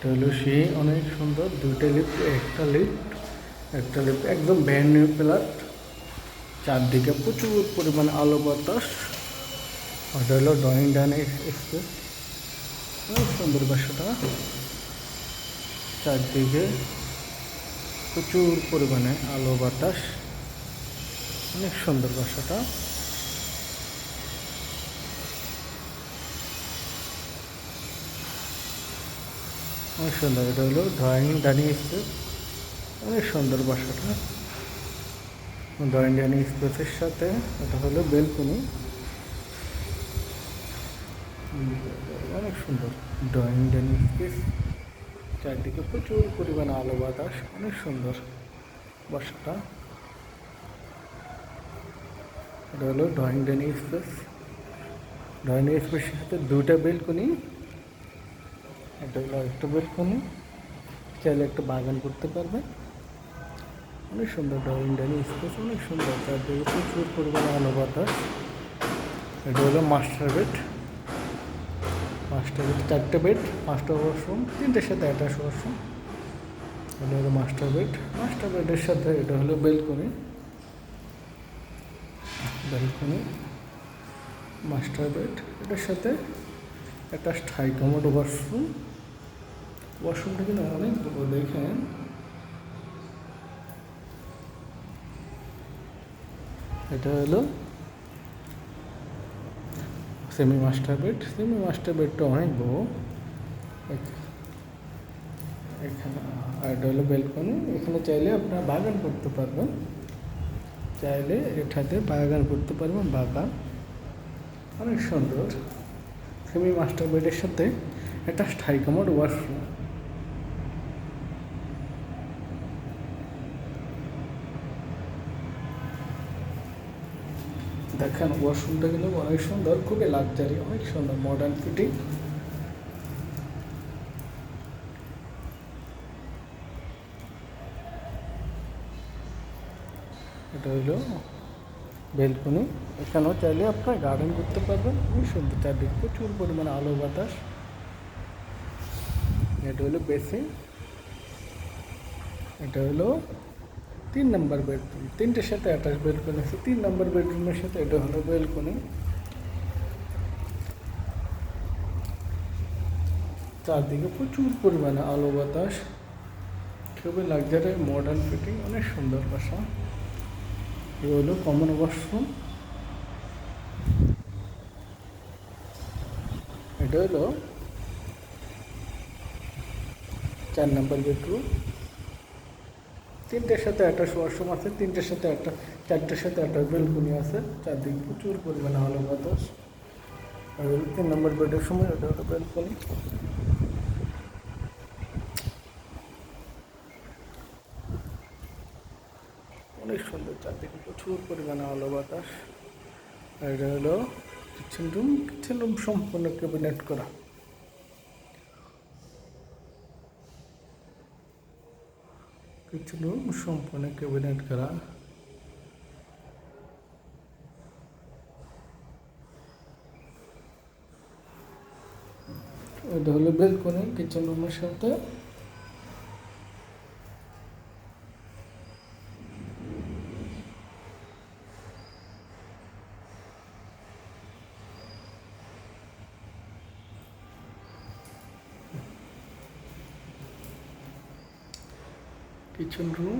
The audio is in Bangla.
এটা হলো সেই অনেক সুন্দর দুইটা লিফট, একটা লিফট একদম ব্র্যান্ড নিউ ফ্ল্যাট। চারদিকে প্রচুর পরিমাণে আলো বাতাস। ওটা হলো ড্রয়িং ডাইনিং স্পেস, অনেক সুন্দর বাসাটা। চারদিকে প্রচুর পরিমাণে আলো বাতাস, অনেক সুন্দর বাসাটা। অনেক সুন্দর, এটা হলো ড্রয়িং ডাইনিং স্পেস, অনেক সুন্দর বাসাটা। ড্রয়িং ডাইনিং স্পেসের সাথে এটা হলো বেলকনি, অনেক সুন্দর ড্রয়িং ডাইনিং স্পেস। চারদিকে প্রচুর পরিমাণে আলো বাতাস, অনেক সুন্দর বাসাটা। এটা হলো ড্রয়িং ডাইনিং স্পেস। ড্রয়িং স্পেসের সাথে দুইটা বেলকনি, এটা হলো একটা বেলকনি। চাইলে একটা বাগান করতে পারবেন, অনেক সুন্দর ড্রয়িং ডাইনিং স্পেস, অনেক সুন্দর। চারদিকে প্রচুর পরিমাণে আলো বাতাস। এটা হলো মাস্টার বেড, চারটে বেড, পাঁচটা ওয়াশরুম, তিনটের সাথে অ্যাটাচ ওয়াশরুম। এটা হলো মাস্টার বেডের সাথে এটা হলো বেলকনি, মাস্টার বেড। এটার সাথে একটা স্থায়ী কমোড ওয়াশরুমটা কিন্তু অনেক বড়, দেখেন। এটা হলো সেমি মাস্টার বেডটা অনেক বড় এখানে। আর এটা হলো বেলকনি, এখানে চাইলে আপনারা বাগান করতে পারবেন, বাগান অনেক সুন্দর। সেমি মাস্টার বেডের সাথে একটা স্থায়ী কমোড ওয়াশরুম। দেখেন ওয়াশরুমটা কিন্তু অনেক সুন্দর, খুবই লাক্সারি, অনেক সুন্দর মডার্ন ফিটিং। এটা হইল বেলকনি, এখানেও চাইলে আপনার গার্ডেন করতে পারবেন, খুবই সুন্দর। চারদিকে প্রচুর পরিমাণে আলো বাতাস। এটা হলো বেসিন, এটা হলো 3 নম্বর বেডরুম, তিনটের সাথে অ্যাটাচ বেলকনি আছে। 3 নম্বর বেডরুমের সাথে এটা হলো বেলকনি। চারদিকে প্রচুর পরিমাণে আলো বাতাস, খুবই লাক্সারি মডার্ন ফিটিং, অনেক সুন্দর বাসা। এটা হলো কমন ওয়াশরুম, এটা হলো 4 নম্বর বেডরুম। তিনটের সাথে অ্যাটাচ ওয়াশরুম আছে, চারটের সাথে একটা বেলকনি আছে। চারদিকে প্রচুর পরিমাণে আলো বাতাস। আর 3 নম্বর বেডের সময় এটা হলো বেলকনি। অনেক সুন্দর, চারদিকে প্রচুর পরিমাণে আলো বাতাস। আর এটা হলো কিচেন রুম সম্পূর্ণ ক্যাবিনেট করা। এটা হলো বেলকনি কিচেন রুমের সাথে। Kitchen room